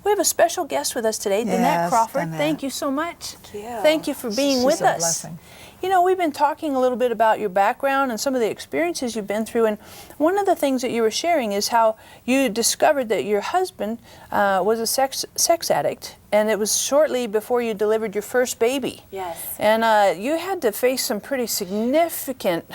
We have a special guest with us today, Danette Yes, Crawford. Danette. Thank you so much. Thank you. Thank you for being with She's a us. blessing. You know, we've been talking a little bit about your background and some of the experiences you've been through, and one of the things that you were sharing is how you discovered that your husband was a sex addict, and it was shortly before you delivered your first baby. Yes. And you had to face some pretty significant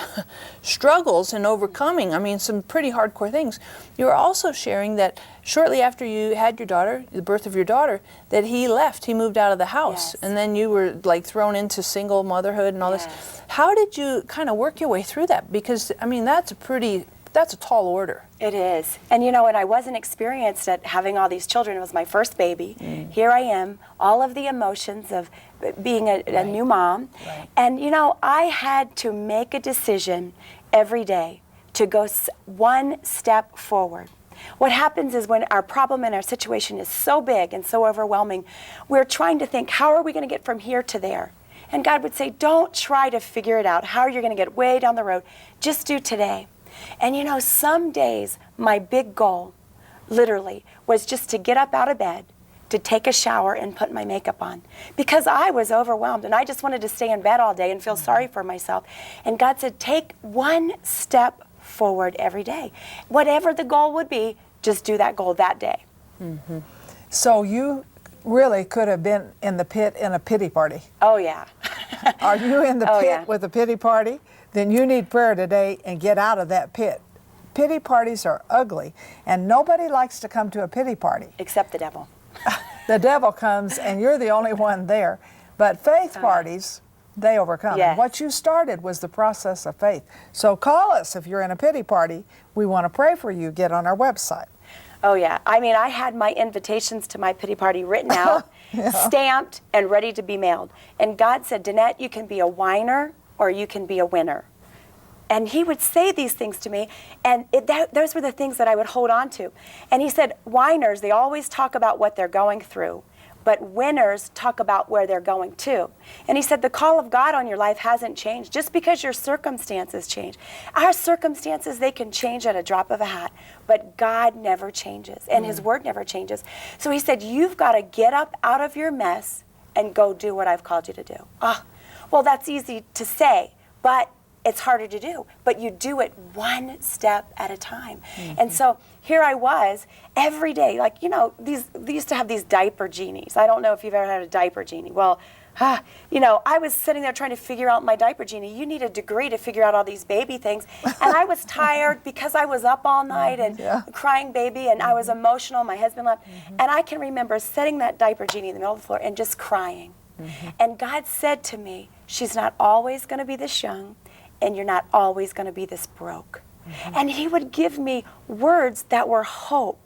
struggles in overcoming, I mean, some pretty hardcore things. You were also sharing that shortly after you had your daughter, the birth of your daughter, that he left, he moved out of the house, Yes. and then you were like thrown into single motherhood and all Yes. this. How did you kind of work your way through that? Because, I mean, that's a tall order. It is. And you know, and I wasn't experienced at having all these children. It was my first baby. Here I am, all of the emotions of being a new mom. Right. And you know, I had to make a decision every day to go one step forward. What happens is when our problem and our situation is so big and so overwhelming, we're trying to think, how are we going to get from here to there? And God would say, don't try to figure it out, how you're going to get way down the road. Just do today. And you know, some days my big goal, literally, was just to get up out of bed, to take a shower and put my makeup on. Because I was overwhelmed and I just wanted to stay in bed all day and feel sorry for myself. And God said, take one step forward every day. Whatever the goal would be, just do that goal that day. Mm-hmm. So you really could have been in the pit in a pity party. Oh, yeah. Are you in the Oh, pit yeah. with a pity party? Then you need prayer today and get out of that pit. Pity parties are ugly, and nobody likes to come to a pity party. Except the devil. The devil comes, and you're the only one there. But faith parties, they overcome. Yes. And what you started was the process of faith. So call us if you're in a pity party. We want to pray for you. Get on our website. Oh, yeah. I mean, I had my invitations to my pity party written out, stamped, and ready to be mailed. And God said, Danette, you can be a whiner or you can be a winner. And he would say these things to me, and those were the things that I would hold on to. And he said, whiners, they always talk about what they're going through, but winners talk about where they're going to. And he said, the call of God on your life hasn't changed just because your circumstances change. Our circumstances, they can change at a drop of a hat, but God never changes, and his word never changes. So he said, you've got to get up out of your mess and go do what I've called you to do. Well, that's easy to say, but it's harder to do. But you do it one step at a time. And so here I was every day, like, you know, they used to have these diaper genies. I don't know if you've ever had a diaper genie. Well, you know, I was sitting there trying to figure out my diaper genie. You need a degree to figure out all these baby things. And I was tired because I was up all night and crying baby, and I was emotional. My husband left. And I can remember setting that diaper genie in the middle of the floor and just crying. And God said to me, she's not always going to be this young, and you're not always going to be this broke. And he would give me words that were hope.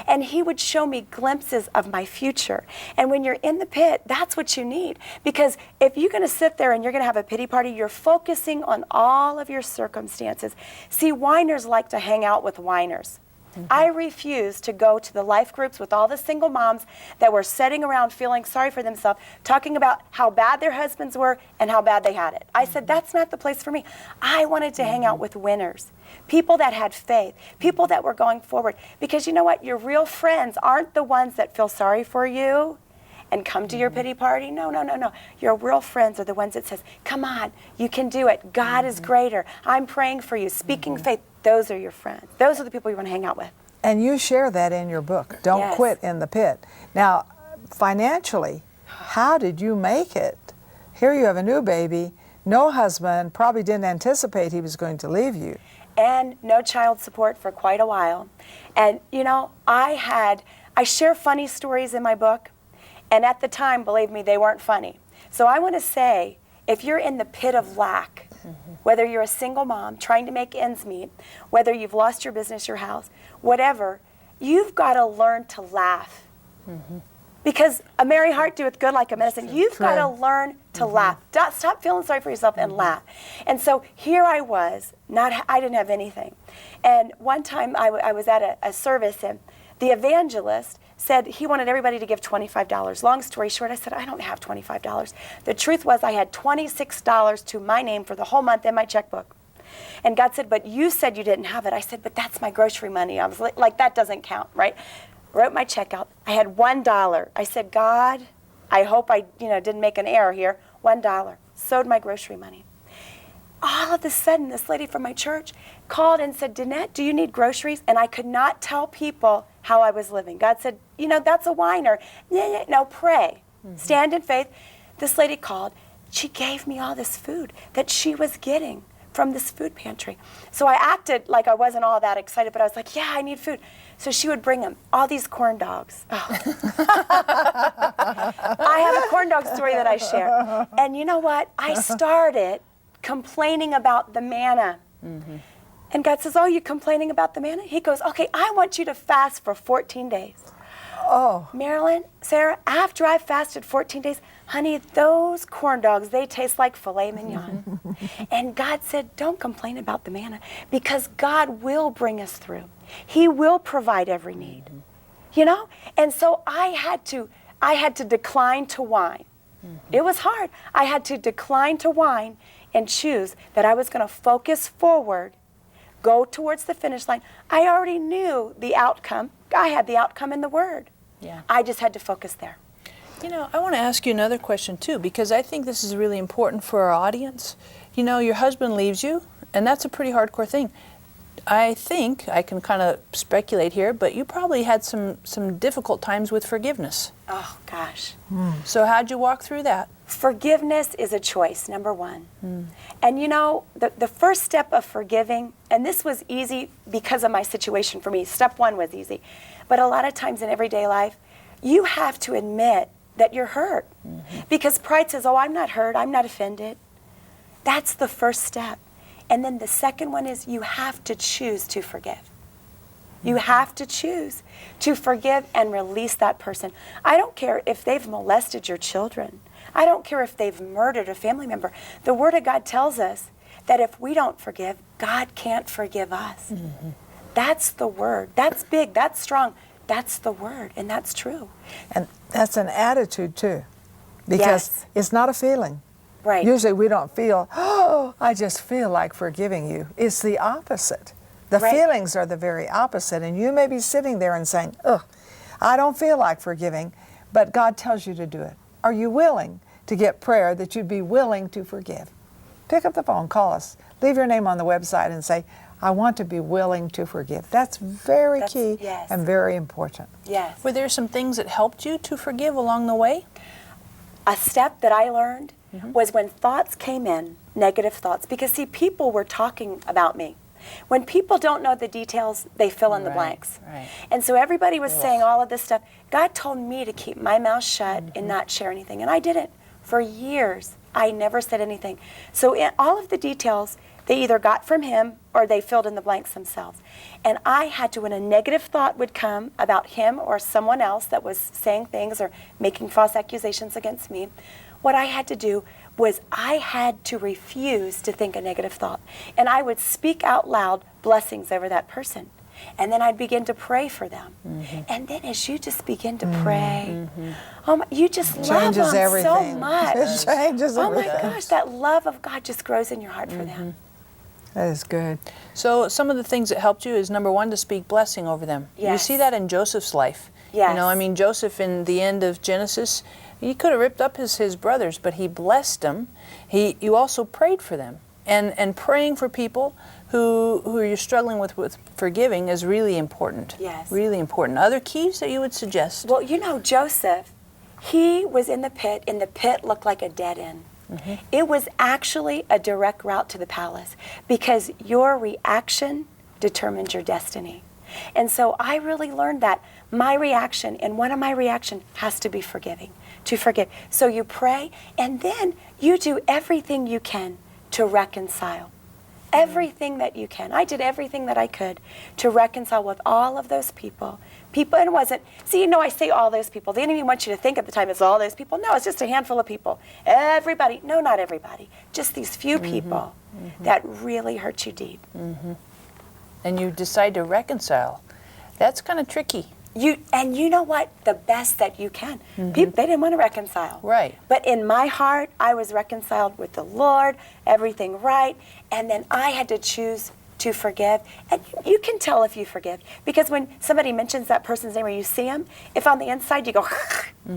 And he would show me glimpses of my future. And when you're in the pit, that's what you need. Because if you're going to sit there and you're going to have a pity party, you're focusing on all of your circumstances. See, whiners like to hang out with whiners. I refused to go to the life groups with all the single moms that were sitting around feeling sorry for themselves, talking about how bad their husbands were and how bad they had it. I said, that's not the place for me. I wanted to hang out with winners, people that had faith, people that were going forward. Because you know what? Your real friends aren't the ones that feel sorry for you and come to your pity party. No, no, no, no. Your real friends are the ones that says, come on, you can do it. God is greater. I'm praying for you, speaking faith. Those are your friends. Those are the people you want to hang out with. And you share that in your book, Don't Quit in the Pit. Now, financially, how did you make it? Here you have a new baby, no husband, probably didn't anticipate he was going to leave you. And no child support for quite a while. And, you know, I share funny stories in my book, and at the time, believe me, they weren't funny. So I want to say, if you're in the pit of lack, whether you're a single mom trying to make ends meet, whether you've lost your business, your house, whatever, you've got to learn to laugh. Because a merry heart doeth good like a medicine. You've got to learn to laugh. Stop feeling sorry for yourself and laugh. And so here I was, I didn't have anything. And one time I was at a service, and the evangelist said he wanted everybody to give $25. Long story short, I said, I don't have $25. The truth was I had $26 to my name for the whole month in my checkbook. And God said, but you said you didn't have it. I said, but that's my grocery money. I was like, that doesn't count, right? wrote my check out. I had $1. I said, God, I hope I didn't make an error here. $1. Sewed my grocery money. All of a sudden, this lady from my church called and said, Danette, do you need groceries? And I could not tell people how I was living. God said, that's a whiner. No, pray. Stand in faith. This lady called. She gave me all this food that she was getting from this food pantry. So I acted like I wasn't all that excited, but I was like, yeah, I need food. So she would bring them all these corn dogs. Oh. I have a corn dog story that I share. And you know what? I started complaining about the manna. And God says, oh, you're complaining about the manna? He goes, okay, I want you to fast for 14 days. Oh. Marilyn, Sarah, after I fasted 14 days, honey, those corn dogs, they taste like filet mignon. And God said, don't complain about the manna, because God will bring us through. He will provide every need. And so I had to decline to whine. It was hard. I had to decline to whine and choose that I was going to focus forward, go towards the finish line. I already knew the outcome. I had the outcome in the Word. Yeah. I just had to focus there. I want to ask you another question too, because I think this is really important for our audience. Your husband leaves you, and that's a pretty hardcore thing. I think, I can kind of speculate here, but you probably had some difficult times with forgiveness. Oh, gosh. So how'd you walk through that? Forgiveness is a choice, number one. And the first step of forgiving, and this was easy because of my situation for me. Step one was easy. But a lot of times in everyday life, you have to admit that you're hurt. Because pride says, oh, I'm not hurt, I'm not offended. That's the first step. And then the second one is you have to choose to forgive. You have to choose to forgive and release that person. I don't care if they've molested your children. I don't care if they've murdered a family member. The Word of God tells us that if we don't forgive, God can't forgive us. That's the Word. That's big. That's strong. That's the Word, and that's true. And that's an attitude too, because it's not a feeling. Right. Usually we don't feel, oh, I just feel like forgiving you. It's the opposite. The feelings are the very opposite. And you may be sitting there and saying, ugh, I don't feel like forgiving, but God tells you to do it. Are you willing to get prayer that you'd be willing to forgive? Pick up the phone, call us, leave your name on the website and say, I want to be willing to forgive. That's very key and very important. Yes. Were there some things that helped you to forgive along the way? A step that I learned was when thoughts came in, negative thoughts, because see, people were talking about me. When people don't know the details, they fill in the blanks. Right. And so everybody was saying all of this stuff. God told me to keep my mouth shut and not share anything, and I didn't. For years, I never said anything. So in all of the details, they either got from him or they filled in the blanks themselves. And I had to, when a negative thought would come about him or someone else that was saying things or making false accusations against me, what I had to do was I had to refuse to think a negative thought. And I would speak out loud blessings over that person. And then I'd begin to pray for them. And then as you just begin to pray, you just love them so much. It changes everything. Oh my gosh, that love of God just grows in your heart for them. That is good. So some of the things that helped you is, number one, to speak blessing over them. Yes. You see that in Joseph's life. Yes. Joseph in the end of Genesis, he could have ripped up his brothers, but he blessed them. You also prayed for them. And praying for people who you're struggling with forgiving is really important. Yes. Really important. Other keys that you would suggest? Well, Joseph, he was in the pit, and the pit looked like a dead end. It was actually a direct route to the palace, because your reaction determines your destiny. And so I really learned that my reaction, and one of my reactions has to be forgiving, to forgive. So you pray, and then you do everything you can to reconcile. Everything that you can. I did everything that I could to reconcile with all of those people. And it wasn't, I say all those people. The enemy wants you to think at the time it's all those people. No, it's just a handful of people. Everybody, no, not everybody. Just these few people that really hurt you deep. And you decide to reconcile. That's kind of tricky. And you know what? The best that you can. People, they didn't want to reconcile. Right. But in my heart, I was reconciled with the Lord, everything right, and then I had to choose to forgive. And you can tell if you forgive, because when somebody mentions that person's name or you see them, if on the inside you go,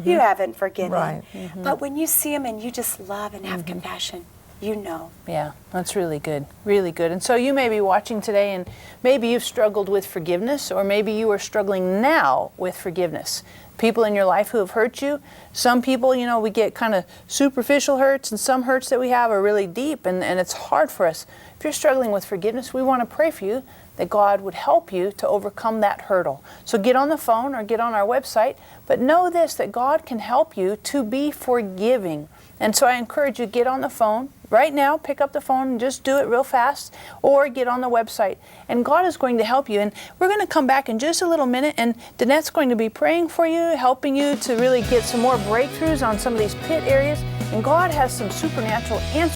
you haven't forgiven. Right. But when you see them and you just love and have compassion, you know. Yeah, that's really good, really good. And so you may be watching today and maybe you've struggled with forgiveness, or maybe you are struggling now with forgiveness. People in your life who have hurt you. Some people, you know, we get kind of superficial hurts, and some hurts that we have are really deep, and it's hard for us. If you're struggling with forgiveness, we want to pray for you that God would help you to overcome that hurdle. So get on the phone or get on our website, but know this, that God can help you to be forgiving. And so I encourage you, get on the phone right now, pick up the phone and just do it real fast, or get on the website. And God is going to help you. And we're going to come back in just a little minute, and Danette's going to be praying for you, helping you to really get some more breakthroughs on some of these pit areas. And God has some supernatural answers.